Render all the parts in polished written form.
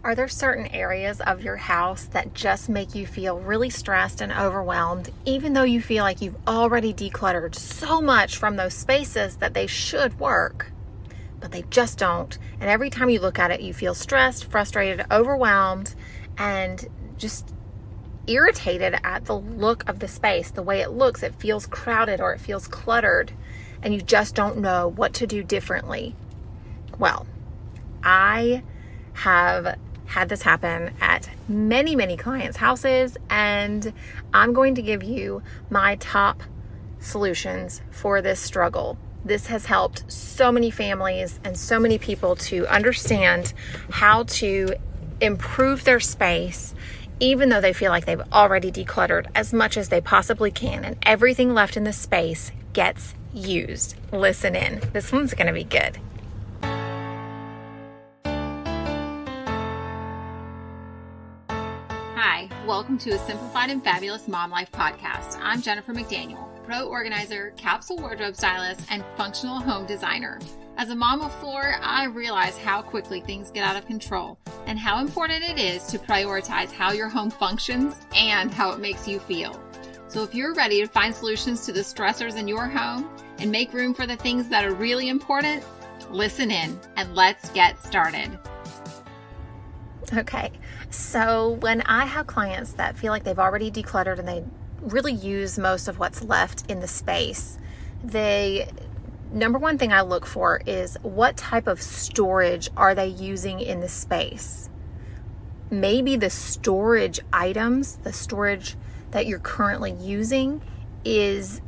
Are there certain areas of your house that just make you feel really stressed and overwhelmed, even though you feel like you've already decluttered so much from those spaces that they should work, but they just don't? And every time you look at it, you feel stressed, frustrated, overwhelmed, and just irritated at the look of the space, the way it looks. It feels crowded or it feels cluttered, and you just don't know what to do differently. Well, I have had this happen at many clients' houses, and I'm going to give you my top solutions for this struggle. This has helped so many families and so many people to understand how to improve their space, even though they feel like they've already decluttered as much as they possibly can, and everything left in the space gets used. Listen in. This one's going to be good. Hi, welcome to a Simplified and Fabulous Mom Life podcast. I'm Jennifer McDaniel, pro organizer, capsule wardrobe stylist, and functional home designer. As a mom of four, I realize how quickly things get out of control and how important it is to prioritize how your home functions and how it makes you feel. So if you're ready to find solutions to the stressors in your home and make room for the things that are really important, listen in and let's get started. Okay, so when I have clients that feel like they've already decluttered and they really use most of what's left in the space, number one thing I look for is what type of storage are they using in the space. Maybe the storage items, the storage that you're currently using is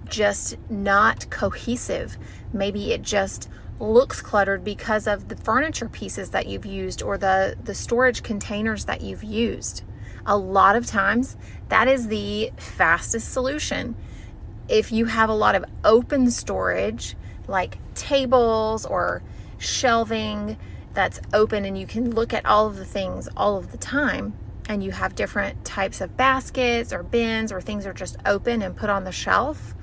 just not cohesive. Maybe it just looks cluttered because of the furniture pieces that you've used or the storage containers that you've used. A lot of times that is the fastest solution. If you have a lot of open storage, like tables or shelving that's open and you can look at all of the things all of the time, and you have different types of baskets or bins or things are just open and put on the shelf,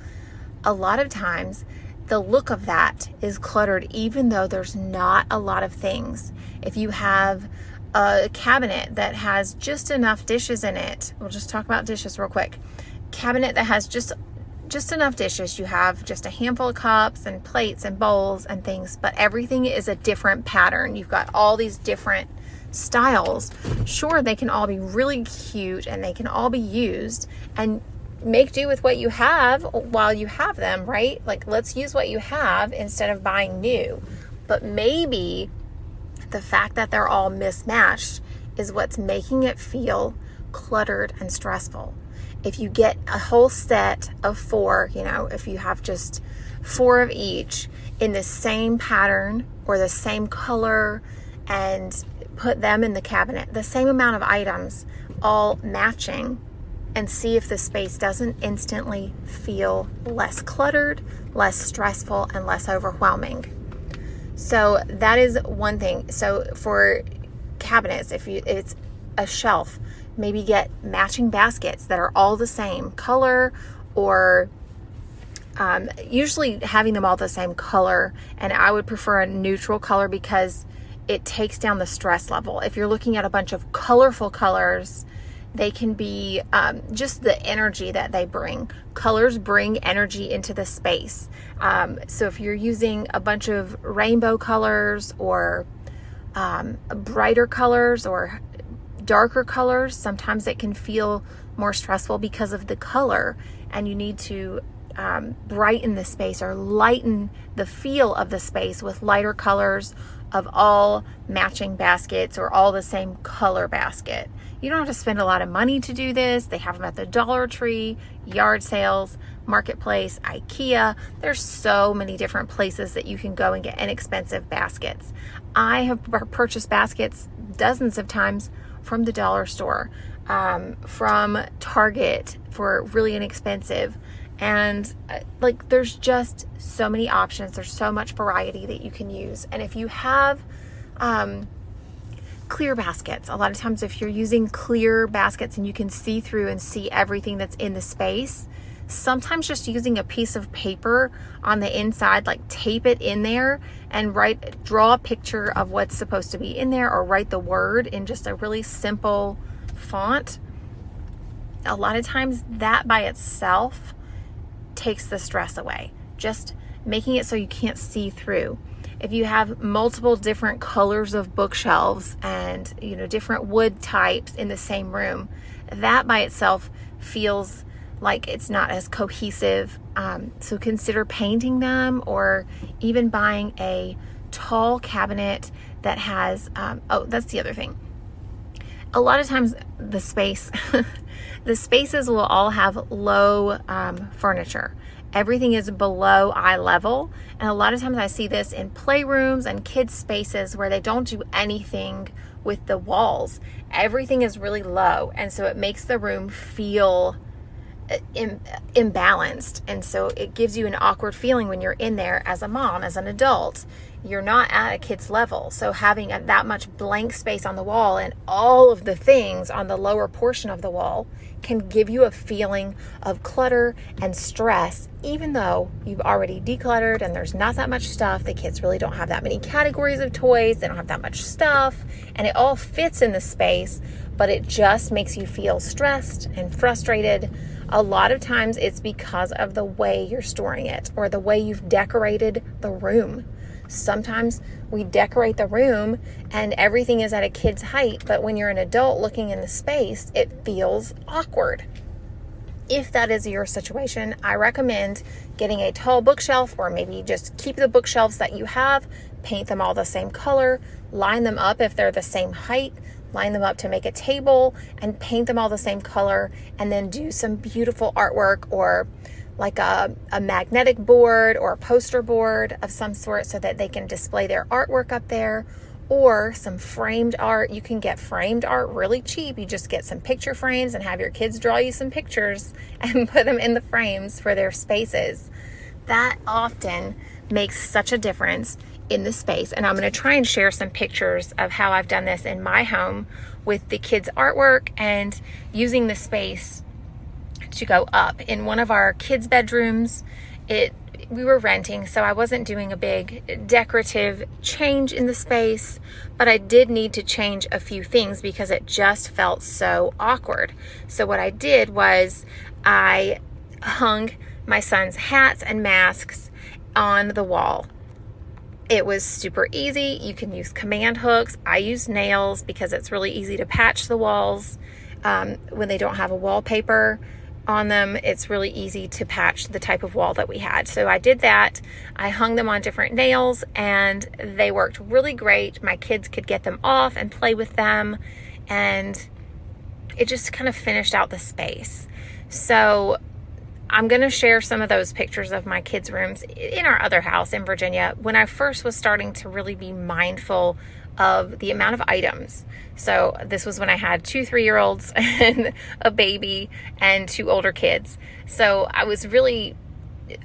a lot of times the look of that is cluttered, even though there's not a lot of things. If you have a cabinet that has just enough dishes in it, we'll just talk about dishes real quick. Cabinet that has just enough dishes, you have just a handful of cups and plates and bowls and things, but everything is a different pattern. You've got all these different styles. Sure, they can all be really cute and they can all be used, and make do with what you have while you have them, right? Like, let's use what you have instead of buying new. But maybe the fact that they're all mismatched is what's making it feel cluttered and stressful. If you get a whole set of four, if you have just four of each in the same pattern or the same color and put them in the cabinet, the same amount of items all matching, and see if the space doesn't instantly feel less cluttered, less stressful, and less overwhelming. So that is one thing. So for cabinets, if it's a shelf, maybe get matching baskets that are all the same color, or usually having them all the same color. And I would prefer a neutral color because it takes down the stress level. If you're looking at a bunch of colorful colors, they can be just the energy that they bring. Colors bring energy into the space. So if you're using a bunch of rainbow colors or brighter colors or darker colors, sometimes it can feel more stressful because of the color, and you need to brighten the space or lighten the feel of the space with lighter colors of all matching baskets or all the same color basket. You don't have to spend a lot of money to do this. They have them at the Dollar Tree, yard sales, marketplace, IKEA. There's so many different places that you can go and get inexpensive baskets. I have purchased baskets dozens of times from the dollar store, from Target for really inexpensive. And there's just so many options. There's so much variety that you can use. And if you have clear baskets, a lot of times if you're using clear baskets and you can see through and see everything that's in the space, sometimes just using a piece of paper on the inside, like tape it in there and draw a picture of what's supposed to be in there, or write the word in just a really simple font. A lot of times that by itself takes the stress away. Just making it so you can't see through. If you have multiple different colors of bookshelves and, different wood types in the same room, that by itself feels like it's not as cohesive. So consider painting them, or even buying a tall cabinet that has, that's the other thing. A lot of times the spaces will all have low furniture. Everything is below eye level. And a lot of times I see this in playrooms and kids' spaces where they don't do anything with the walls. Everything is really low. And so it makes the room feel imbalanced. And so it gives you an awkward feeling when you're in there as a mom, as an adult. You're not at a kid's level. So having that much blank space on the wall and all of the things on the lower portion of the wall can give you a feeling of clutter and stress, even though you've already decluttered and there's not that much stuff. The kids really don't have that many categories of toys. They don't have that much stuff, and it all fits in the space, but it just makes you feel stressed and frustrated. A lot of times it's because of the way you're storing it or the way you've decorated the room. Sometimes we decorate the room and everything is at a kid's height, but when you're an adult looking in the space, it feels awkward. If that is your situation, I recommend getting a tall bookshelf, or maybe just keep the bookshelves that you have, paint them all the same color, line them up if they're the same height, line them up to make a table, and paint them all the same color, and then do some beautiful artwork, or like a magnetic board or a poster board of some sort, so that they can display their artwork up there, or some framed art. You can get framed art really cheap. You just get some picture frames and have your kids draw you some pictures and put them in the frames for their spaces. That often makes such a difference in the space. And I'm going to try and share some pictures of how I've done this in my home with the kids' artwork and using the space to go up. In one of our kids' bedrooms, we were renting, so I wasn't doing a big decorative change in the space, but I did need to change a few things because it just felt so awkward. So what I did was I hung my son's hats and masks on the wall. It was super easy. You can use command hooks. I use nails because it's really easy to patch the walls when they don't have a wallpaper on them. It's really easy to patch the type of wall that we had. So I did that. I hung them on different nails and they worked really great. My kids could get them off and play with them, and it just kind of finished out the space. So I'm going to share some of those pictures of my kids' rooms in our other house in Virginia when I first was starting to really be mindful of the amount of items. So this was when I had 2 3-year-olds and a baby and 2 older kids. So I was really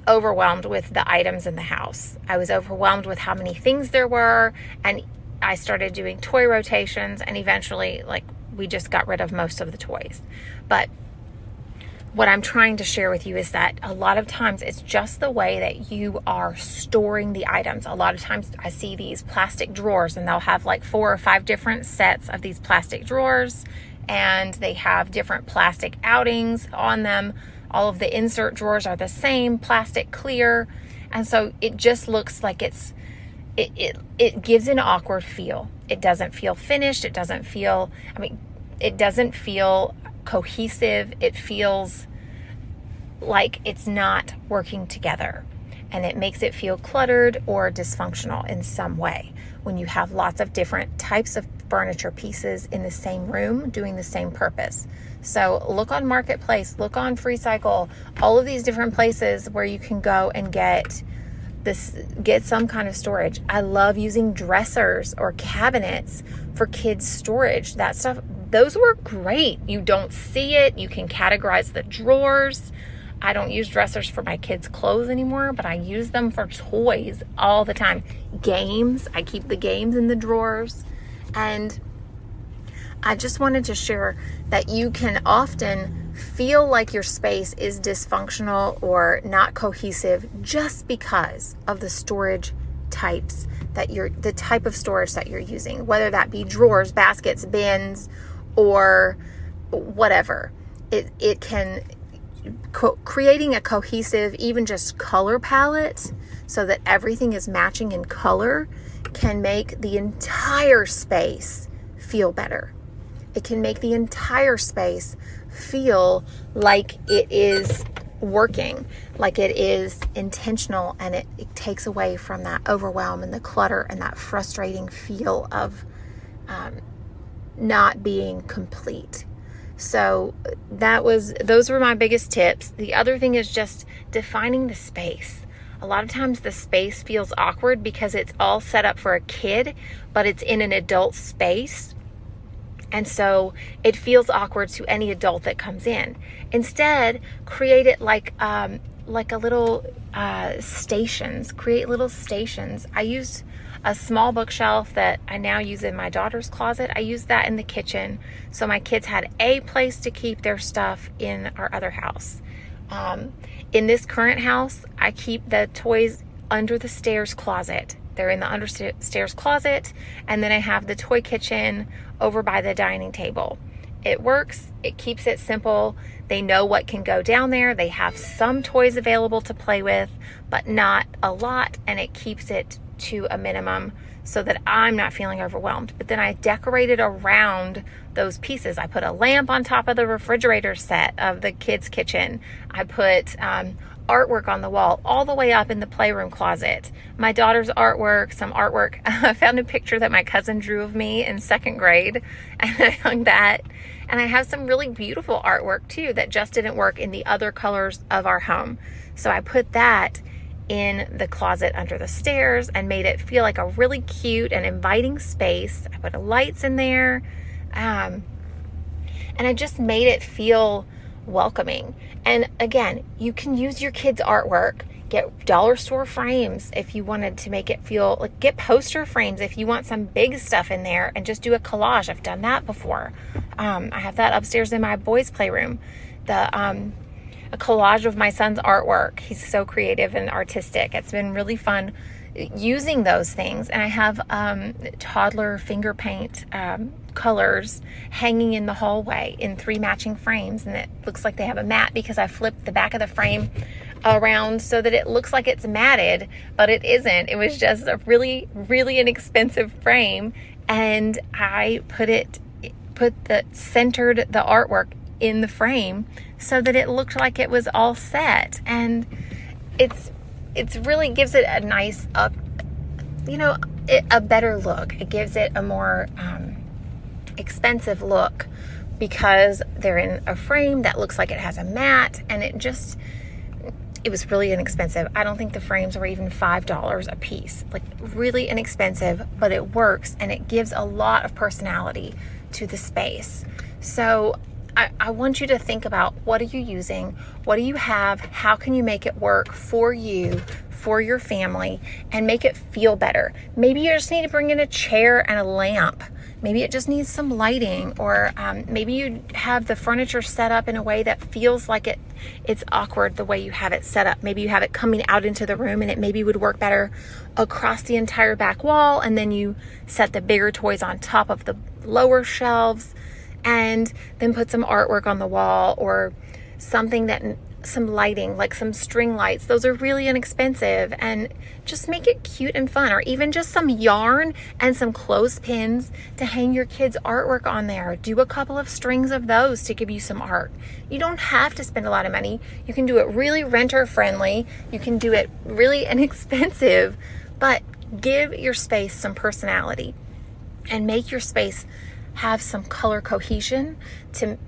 overwhelmed with the items in the house. I was overwhelmed with how many things there were, and I started doing toy rotations, and eventually we just got rid of most of the toys. But what I'm trying to share with you is that a lot of times it's just the way that you are storing the items. A lot of times I see these plastic drawers, and they'll have 4 or 5 different sets of these plastic drawers, and they have different plastic outings on them. All of the insert drawers are the same, plastic clear. And so it just looks like it gives an awkward feel. It doesn't feel finished. It doesn't feel cohesive. It feels like it's not working together, and it makes it feel cluttered or dysfunctional in some way when you have lots of different types of furniture pieces in the same room doing the same purpose. So look on Marketplace, look on FreeCycle, all of these different places where you can go and get some kind of storage. I love using dressers or cabinets for kids' storage. That stuff, those work great. You don't see it. You can categorize the drawers. I don't use dressers for my kids' clothes anymore, but I use them for toys all the time. Games, I keep the games in the drawers. And I just wanted to share that you can often feel like your space is dysfunctional or not cohesive just because of the storage types the type of storage that you're using, whether that be drawers, baskets, bins, or whatever. It can creating a cohesive, even just color palette, so that everything is matching in color, can make the entire space feel better. It can make the entire space feel like it is working, like it is intentional, and it takes away from that overwhelm and the clutter and that frustrating feel of not being complete. So those were my biggest tips. The other thing is just defining the space. A lot of times the space feels awkward because it's all set up for a kid, but it's in an adult space. And so it feels awkward to any adult that comes in. Instead, create it like a little stations. Create little stations. I used a small bookshelf that I now use in my daughter's closet. I used that in the kitchen, so my kids had a place to keep their stuff in our other house. In this current house, I keep the toys under the stairs closet. They're in the understairs closet, and then I have the toy kitchen over by the dining table. It works. It keeps it simple. They know what can go down there. They have some toys available to play with, but not a lot, and it keeps it to a minimum so that I'm not feeling overwhelmed. But then I decorated around those pieces. I put a lamp on top of the refrigerator set of the kids' kitchen. I put artwork on the wall all the way up in the playroom closet. My daughter's artwork, some artwork. I found a picture that my cousin drew of me in 2nd grade, and I hung that. And I have some really beautiful artwork too that just didn't work in the other colors of our home. So I put that in the closet under the stairs and made it feel like a really cute and inviting space. I put lights in there, and I just made it feel welcoming. And again, you can use your kids' artwork. Get dollar store frames if you wanted to make it feel like, get poster frames if you want some big stuff in there, and just do a collage. I've done that before. I have that upstairs in my boys' playroom. A collage of my son's artwork. He's so creative and artistic. It's been really fun using those things. And I have toddler finger paint colors hanging in the hallway in 3 matching frames, and it looks like they have a mat because I flipped the back of the frame around so that it looks like it's matted, but it isn't. It was just a really, really inexpensive frame, and I centered the artwork in the frame so that it looked like it was all set. And it's really gives it a nice a better look. It gives it a more expensive look because they're in a frame that looks like it has a mat, and it was really inexpensive. I don't think the frames were even $5 a piece. Like, really inexpensive, but it works, and it gives a lot of personality to the space. So I want you to think about, what are you using? What do you have? How can you make it work for you, for your family, and make it feel better? Maybe you just need to bring in a chair and a lamp. Maybe it just needs some lighting, or maybe you have the furniture set up in a way that feels like it's awkward the way you have it set up. Maybe you have it coming out into the room, and it maybe would work better across the entire back wall, and then you set the bigger toys on top of the lower shelves, and then put some artwork on the wall, or some lighting, like some string lights. Those are really inexpensive, and just make it cute and fun. Or even just some yarn and some clothespins to hang your kids' artwork on there. Do a couple of strings of those to give you some art. You don't have to spend a lot of money. You can do it really renter friendly. You can do it really inexpensive, but give your space some personality and make your space have some color cohesion to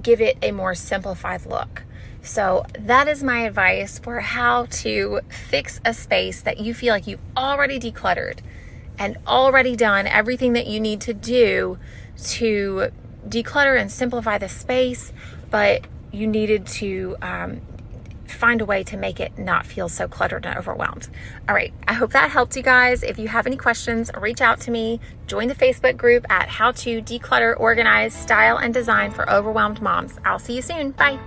give it a more simplified look. So that is my advice for how to fix a space that you feel like you've already decluttered and already done everything that you need to do to declutter and simplify the space, but you needed to find a way to make it not feel so cluttered and overwhelmed. All right, I hope that helped you guys. If you have any questions, reach out to me. Join the Facebook group at How to Declutter, Organize, Style, and Design for Overwhelmed Moms. I'll see you soon. Bye.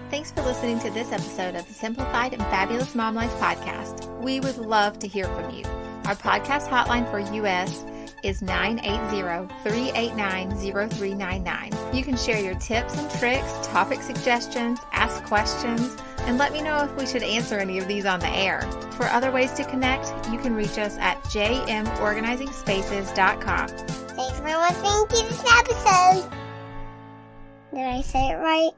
Thanks for listening to this episode of the Simplified and Fabulous Mom Life podcast. We would love to hear from you. Our podcast hotline for US is 980-389-0399. You can share your tips and tricks, topic suggestions, ask questions, and let me know if we should answer any of these on the air. For other ways to connect, you can reach us at jmorganizingspaces.com. Thanks for listening to this episode. Did I say it right?